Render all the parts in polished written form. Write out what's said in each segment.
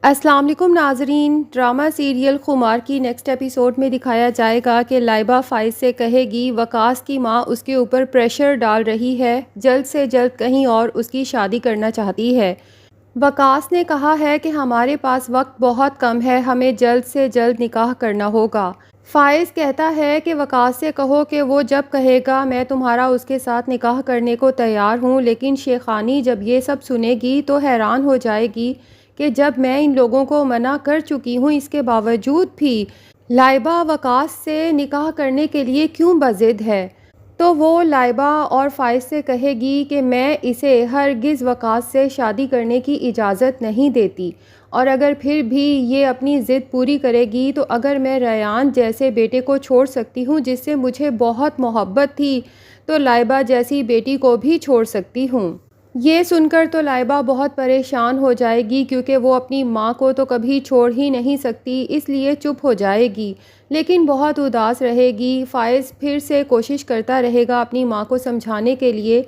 السلام علیکم ناظرین، ڈرامہ سیریل خمار کی نیکسٹ ایپیسوڈ میں دکھایا جائے گا کہ لائبہ فائز سے کہے گی وقاص کی ماں اس کے اوپر پریشر ڈال رہی ہے، جلد سے جلد کہیں اور اس کی شادی کرنا چاہتی ہے۔ وقاص نے کہا ہے کہ ہمارے پاس وقت بہت کم ہے، ہمیں جلد سے جلد نکاح کرنا ہوگا۔ فائز کہتا ہے کہ وقاص سے کہو کہ وہ جب کہے گا میں تمہارا اس کے ساتھ نکاح کرنے کو تیار ہوں، لیکن شیخانی جب یہ سب سنے گی تو حیران ہو جائے گی کہ جب میں ان لوگوں کو منع کر چکی ہوں اس کے باوجود بھی لائبہ وقاص سے نکاح کرنے کے لیے کیوں بضد ہے۔ تو وہ لائبہ اور فائز سے کہے گی کہ میں اسے ہرگز وقاص سے شادی کرنے کی اجازت نہیں دیتی، اور اگر پھر بھی یہ اپنی ضد پوری کرے گی تو اگر میں ریان جیسے بیٹے کو چھوڑ سکتی ہوں جس سے مجھے بہت محبت تھی تو لائبہ جیسی بیٹی کو بھی چھوڑ سکتی ہوں۔ یہ سن کر تو لائبہ بہت پریشان ہو جائے گی کیونکہ وہ اپنی ماں کو تو کبھی چھوڑ ہی نہیں سکتی، اس لیے چپ ہو جائے گی، لیکن بہت اداس رہے گی۔ فائز پھر سے کوشش کرتا رہے گا اپنی ماں کو سمجھانے کے لیے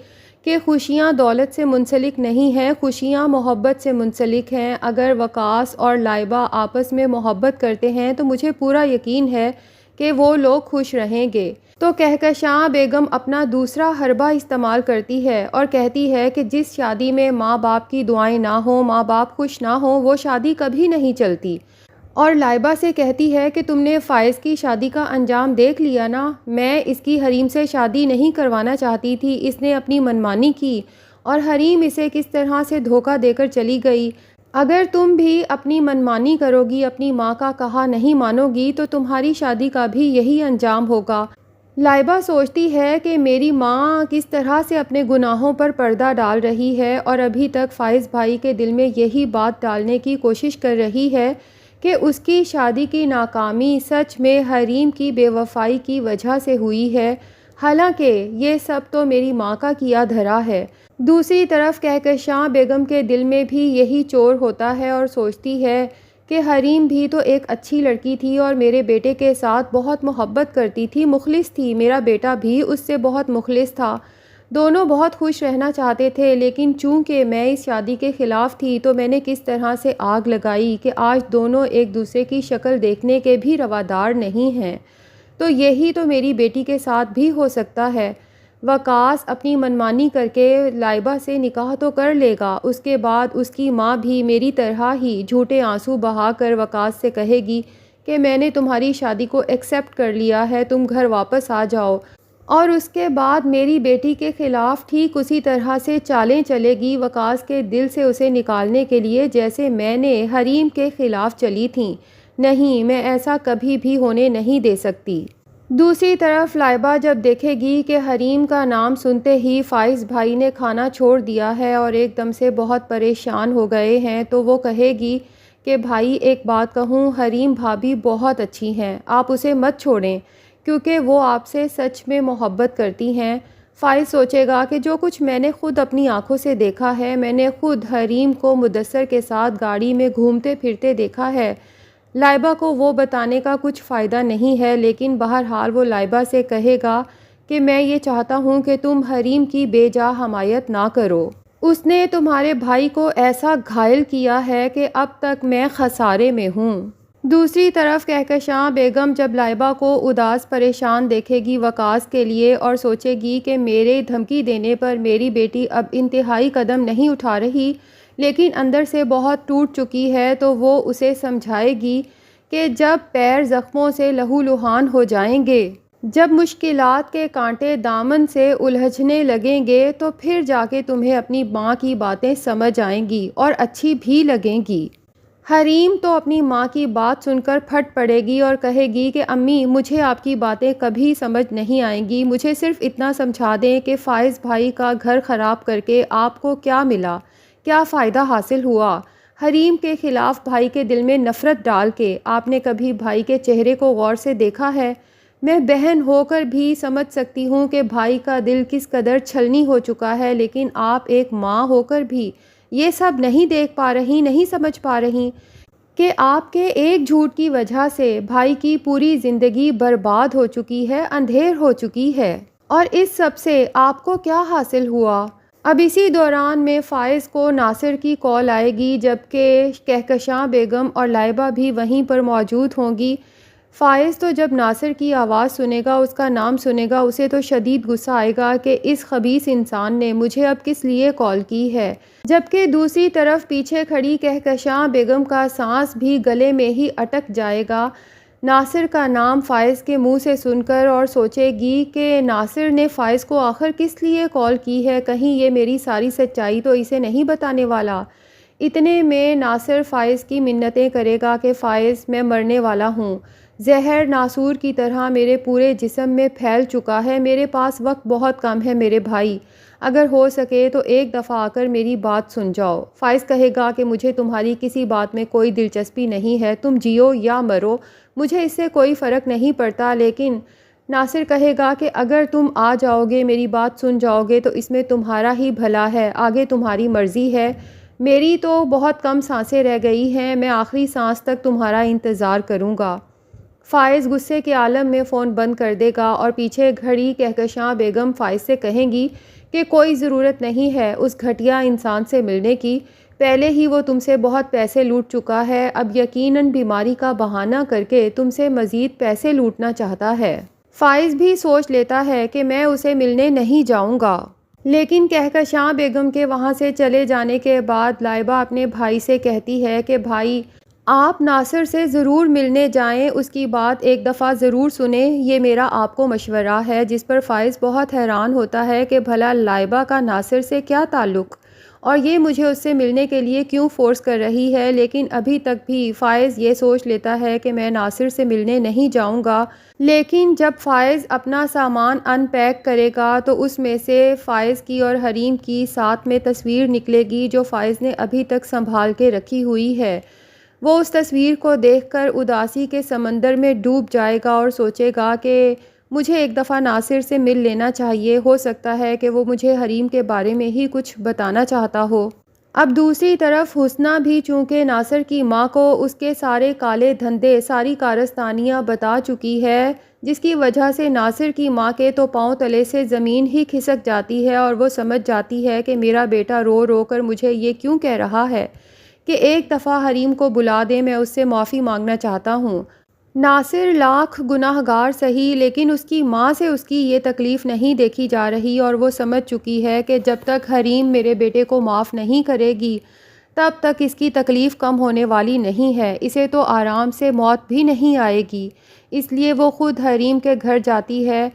کہ خوشیاں دولت سے منسلک نہیں ہیں، خوشیاں محبت سے منسلک ہیں۔ اگر وقاص اور لائبہ آپس میں محبت کرتے ہیں تو مجھے پورا یقین ہے کہ وہ لوگ خوش رہیں گے۔ تو کہکشاں بیگم اپنا دوسرا حربہ استعمال کرتی ہے اور کہتی ہے کہ جس شادی میں ماں باپ کی دعائیں نہ ہوں، ماں باپ خوش نہ ہوں، وہ شادی کبھی نہیں چلتی، اور لائبہ سے کہتی ہے کہ تم نے فائز کی شادی کا انجام دیکھ لیا نا، میں اس کی حریم سے شادی نہیں کروانا چاہتی تھی، اس نے اپنی منمانی کی اور حریم اسے کس طرح سے دھوکہ دے کر چلی گئی۔ اگر تم بھی اپنی منمانی کرو گی، اپنی ماں کا کہا نہیں مانو گی تو تمہاری شادی کا بھی یہی انجام ہوگا۔ لائبہ سوچتی ہے کہ میری ماں کس طرح سے اپنے گناہوں پر پردہ ڈال رہی ہے اور ابھی تک فائز بھائی کے دل میں یہی بات ڈالنے کی کوشش کر رہی ہے کہ اس کی شادی کی ناکامی سچ میں حریم کی بے وفائی کی وجہ سے ہوئی ہے، حالانکہ یہ سب تو میری ماں کا کیا دھرا ہے۔ دوسری طرف کہکشاں بیگم کے دل میں بھی یہی چور ہوتا ہے اور سوچتی ہے کہ حریم بھی تو ایک اچھی لڑکی تھی اور میرے بیٹے کے ساتھ بہت محبت کرتی تھی، مخلص تھی، میرا بیٹا بھی اس سے بہت مخلص تھا، دونوں بہت خوش رہنا چاہتے تھے، لیکن چونکہ میں اس شادی کے خلاف تھی تو میں نے کس طرح سے آگ لگائی کہ آج دونوں ایک دوسرے کی شکل دیکھنے کے بھی روادار نہیں ہیں۔ تو یہی تو میری بیٹی کے ساتھ بھی ہو سکتا ہے۔ وقاص اپنی منمانی کر کے لائبہ سے نکاح تو کر لے گا، اس کے بعد اس کی ماں بھی میری طرح ہی جھوٹے آنسو بہا کر وقاص سے کہے گی کہ میں نے تمہاری شادی کو ایکسیپٹ کر لیا ہے، تم گھر واپس آ جاؤ، اور اس کے بعد میری بیٹی کے خلاف ٹھیک اسی طرح سے چالیں چلے گی وقاص کے دل سے اسے نکالنے کے لیے جیسے میں نے حریم کے خلاف چلی تھیں۔ نہیں، میں ایسا کبھی بھی ہونے نہیں دے سکتی۔ دوسری طرف لائبہ جب دیکھے گی کہ حریم کا نام سنتے ہی فائز بھائی نے کھانا چھوڑ دیا ہے اور ایک دم سے بہت پریشان ہو گئے ہیں تو وہ کہے گی کہ بھائی ایک بات کہوں، حریم بھابھی بہت اچھی ہیں، آپ اسے مت چھوڑیں کیونکہ وہ آپ سے سچ میں محبت کرتی ہیں۔ فائز سوچے گا کہ جو کچھ میں نے خود اپنی آنکھوں سے دیکھا ہے، میں نے خود حریم کو مدثر کے ساتھ گاڑی میں گھومتے پھرتے دیکھا ہے، لائبہ کو وہ بتانے کا کچھ فائدہ نہیں ہے، لیکن بہرحال وہ لائبہ سے کہے گا کہ میں یہ چاہتا ہوں کہ تم حریم کی بے جا حمایت نہ کرو، اس نے تمہارے بھائی کو ایسا گھائل کیا ہے کہ اب تک میں خسارے میں ہوں۔ دوسری طرف کہکشاں بیگم جب لائبہ کو اداس پریشان دیکھے گی وقاص کے لیے اور سوچے گی کہ میرے دھمکی دینے پر میری بیٹی اب انتہائی قدم نہیں اٹھا رہی لیکن اندر سے بہت ٹوٹ چکی ہے، تو وہ اسے سمجھائے گی کہ جب پیر زخموں سے لہو لہان ہو جائیں گے، جب مشکلات کے کانٹے دامن سے الجھنے لگیں گے تو پھر جا کے تمہیں اپنی ماں کی باتیں سمجھ آئیں گی اور اچھی بھی لگیں گی۔ حریم تو اپنی ماں کی بات سن کر پھٹ پڑے گی اور کہے گی کہ امی مجھے آپ کی باتیں کبھی سمجھ نہیں آئیں گی، مجھے صرف اتنا سمجھا دیں کہ فائز بھائی کا گھر خراب کر کے آپ کو کیا ملا، کیا فائدہ حاصل ہوا، حریم کے خلاف بھائی کے دل میں نفرت ڈال کے آپ نے کبھی بھائی کے چہرے کو غور سے دیکھا ہے؟ میں بہن ہو کر بھی سمجھ سکتی ہوں کہ بھائی کا دل کس قدر چھلنی ہو چکا ہے، لیکن آپ ایک ماں ہو کر بھی یہ سب نہیں دیکھ پا رہی، نہیں سمجھ پا رہی کہ آپ کے ایک جھوٹ کی وجہ سے بھائی کی پوری زندگی برباد ہو چکی ہے، اندھیر ہو چکی ہے، اور اس سب سے آپ کو کیا حاصل ہوا؟ اب اسی دوران میں فائز کو ناصر کی کال آئے گی، جبکہ کہکشاں بیگم اور لائبہ بھی وہیں پر موجود ہوں گی۔ فائز تو جب ناصر کی آواز سنے گا، اس کا نام سنے گا، اسے تو شدید غصہ آئے گا کہ اس خبیث انسان نے مجھے اب کس لیے کال کی ہے، جبکہ دوسری طرف پیچھے کھڑی کہکشاں بیگم کا سانس بھی گلے میں ہی اٹک جائے گا ناصر کا نام فائز کے منہ سے سن کر، اور سوچے گی کہ ناصر نے فائز کو آخر کس لیے کال کی ہے، کہیں یہ میری ساری سچائی تو اسے نہیں بتانے والا۔ اتنے میں ناصر فائز کی منتیں کرے گا کہ فائز، میں مرنے والا ہوں، زہر ناسور کی طرح میرے پورے جسم میں پھیل چکا ہے، میرے پاس وقت بہت کم ہے میرے بھائی، اگر ہو سکے تو ایک دفعہ آ کر میری بات سن جاؤ۔ فائز کہے گا کہ مجھے تمہاری کسی بات میں کوئی دلچسپی نہیں ہے، تم جیو یا مرو، مجھے اس سے کوئی فرق نہیں پڑتا، لیکن ناصر کہے گا کہ اگر تم آ جاؤ گے، میری بات سن جاؤ گے تو اس میں تمہارا ہی بھلا ہے، آگے تمہاری مرضی ہے، میری تو بہت کم سانسیں رہ گئی ہیں، میں آخری سانس تک تمہارا انتظار کروں گا۔ فائز غصے کے عالم میں فون بند کر دے گا، اور پیچھے کھڑی کہکشاں بیگم فائز سے کہیں گی کہ کوئی ضرورت نہیں ہے اس گھٹیا انسان سے ملنے کی، پہلے ہی وہ تم سے بہت پیسے لوٹ چکا ہے، اب یقیناً بیماری کا بہانہ کر کے تم سے مزید پیسے لوٹنا چاہتا ہے۔ فائز بھی سوچ لیتا ہے کہ میں اسے ملنے نہیں جاؤں گا، لیکن کہکشاں بیگم کے وہاں سے چلے جانے کے بعد لائبہ اپنے بھائی سے کہتی ہے کہ بھائی، آپ ناصر سے ضرور ملنے جائیں، اس کی بات ایک دفعہ ضرور سنیں، یہ میرا آپ کو مشورہ ہے، جس پر فائز بہت حیران ہوتا ہے کہ بھلا لائبہ کا ناصر سے کیا تعلق، اور یہ مجھے اس سے ملنے کے لیے کیوں فورس کر رہی ہے، لیکن ابھی تک بھی فائز یہ سوچ لیتا ہے کہ میں ناصر سے ملنے نہیں جاؤں گا۔ لیکن جب فائز اپنا سامان ان پیک کرے گا تو اس میں سے فائز کی اور حریم کی ساتھ میں تصویر نکلے گی جو فائز نے ابھی تک سنبھال کے رکھی ہوئی ہے۔ وہ اس تصویر کو دیکھ کر اداسی کے سمندر میں ڈوب جائے گا اور سوچے گا کہ مجھے ایک دفعہ ناصر سے مل لینا چاہیے، ہو سکتا ہے کہ وہ مجھے حریم کے بارے میں ہی کچھ بتانا چاہتا ہو۔ اب دوسری طرف حسنہ بھی چونکہ ناصر کی ماں کو اس کے سارے کالے دھندے، ساری کارستانیاں بتا چکی ہے، جس کی وجہ سے ناصر کی ماں کے تو پاؤں تلے سے زمین ہی کھسک جاتی ہے، اور وہ سمجھ جاتی ہے کہ میرا بیٹا رو رو کر مجھے یہ کیوں کہہ رہا ہے کہ ایک دفعہ حریم کو بلا دے، میں اس سے معافی مانگنا چاہتا ہوں۔ ناصر لاکھ گناہ گار سہی، لیکن اس کی ماں سے اس کی یہ تکلیف نہیں دیکھی جا رہی، اور وہ سمجھ چکی ہے کہ جب تک حریم میرے بیٹے کو معاف نہیں کرے گی تب تک اس کی تکلیف کم ہونے والی نہیں ہے، اسے تو آرام سے موت بھی نہیں آئے گی۔ اس لیے وہ خود حریم کے گھر جاتی ہے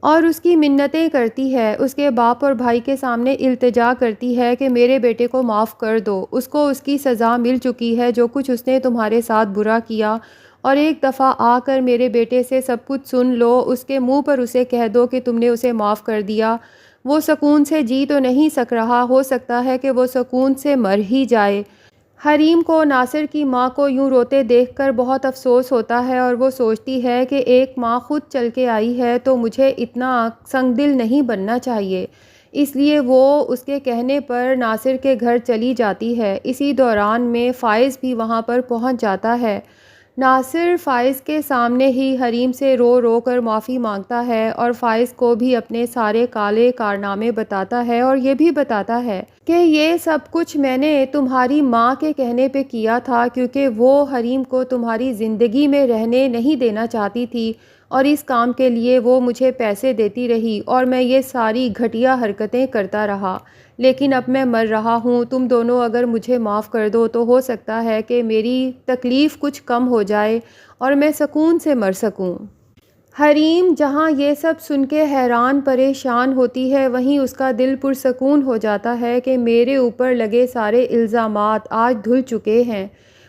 اور اس کی منتیں کرتی ہے، اس کے باپ اور بھائی کے سامنے التجا کرتی ہے کہ میرے بیٹے کو معاف کر دو، اس کو اس کی سزا مل چکی ہے، جو کچھ اس نے تمہارے ساتھ برا کیا، اور ایک دفعہ آ کر میرے بیٹے سے سب کچھ سن لو، اس کے منہ پر اسے کہہ دو کہ تم نے اسے معاف کر دیا، وہ سکون سے جی تو نہیں سک رہا، ہو سکتا ہے کہ وہ سکون سے مر ہی جائے۔ حریم کو ناصر کی ماں کو یوں روتے دیکھ کر بہت افسوس ہوتا ہے، اور وہ سوچتی ہے کہ ایک ماں خود چل کے آئی ہے تو مجھے اتنا سنگ دل نہیں بننا چاہیے، اس لیے وہ اس کے کہنے پر ناصر کے گھر چلی جاتی ہے۔ اسی دوران میں فائز بھی وہاں پر پہنچ جاتا ہے۔ ناصر فائز کے سامنے ہی حریم سے رو رو کر معافی مانگتا ہے، اور فائز کو بھی اپنے سارے کالے کارنامے بتاتا ہے، اور یہ بھی بتاتا ہے کہ یہ سب کچھ میں نے تمہاری ماں کے کہنے پہ کیا تھا، کیونکہ وہ حریم کو تمہاری زندگی میں رہنے نہیں دینا چاہتی تھی، اور اس کام کے لیے وہ مجھے پیسے دیتی رہی، اور میں یہ ساری گھٹیا حرکتیں کرتا رہا، لیکن اب میں مر رہا ہوں، تم دونوں اگر مجھے معاف کر دو تو ہو سکتا ہے کہ میری تکلیف کچھ کم ہو جائے اور میں سکون سے مر سکوں۔ حریم جہاں یہ سب سن کے حیران پریشان ہوتی ہے، وہیں اس کا دل پرسکون ہو جاتا ہے کہ میرے اوپر لگے سارے الزامات آج دھل چکے ہیں۔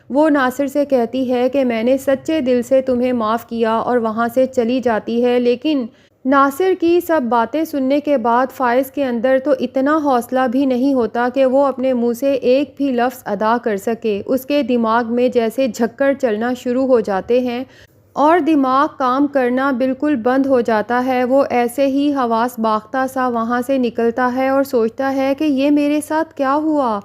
وہ ناصر سے کہتی ہے کہ میں نے سچے دل سے تمہیں معاف کیا، اور وہاں سے چلی جاتی ہے، لیکن ناصر کی سب باتیں سننے کے بعد فائز کے اندر تو اتنا حوصلہ بھی نہیں ہوتا کہ وہ اپنے منہ سے ایک بھی لفظ ادا کر سکے۔ اس کے دماغ میں جیسے جھکڑ چلنا شروع ہو جاتے ہیں اور دماغ کام کرنا بالکل بند ہو جاتا ہے۔ وہ ایسے ہی حواس باختہ سا وہاں سے نکلتا ہے اور سوچتا ہے کہ یہ میرے ساتھ کیا ہوا،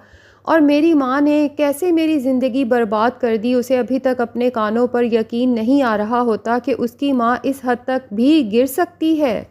اور میری ماں نے کیسے میری زندگی برباد کر دی۔ اسے ابھی تک اپنے کانوں پر یقین نہیں آ رہا ہوتا کہ اس کی ماں اس حد تک بھی گر سکتی ہے۔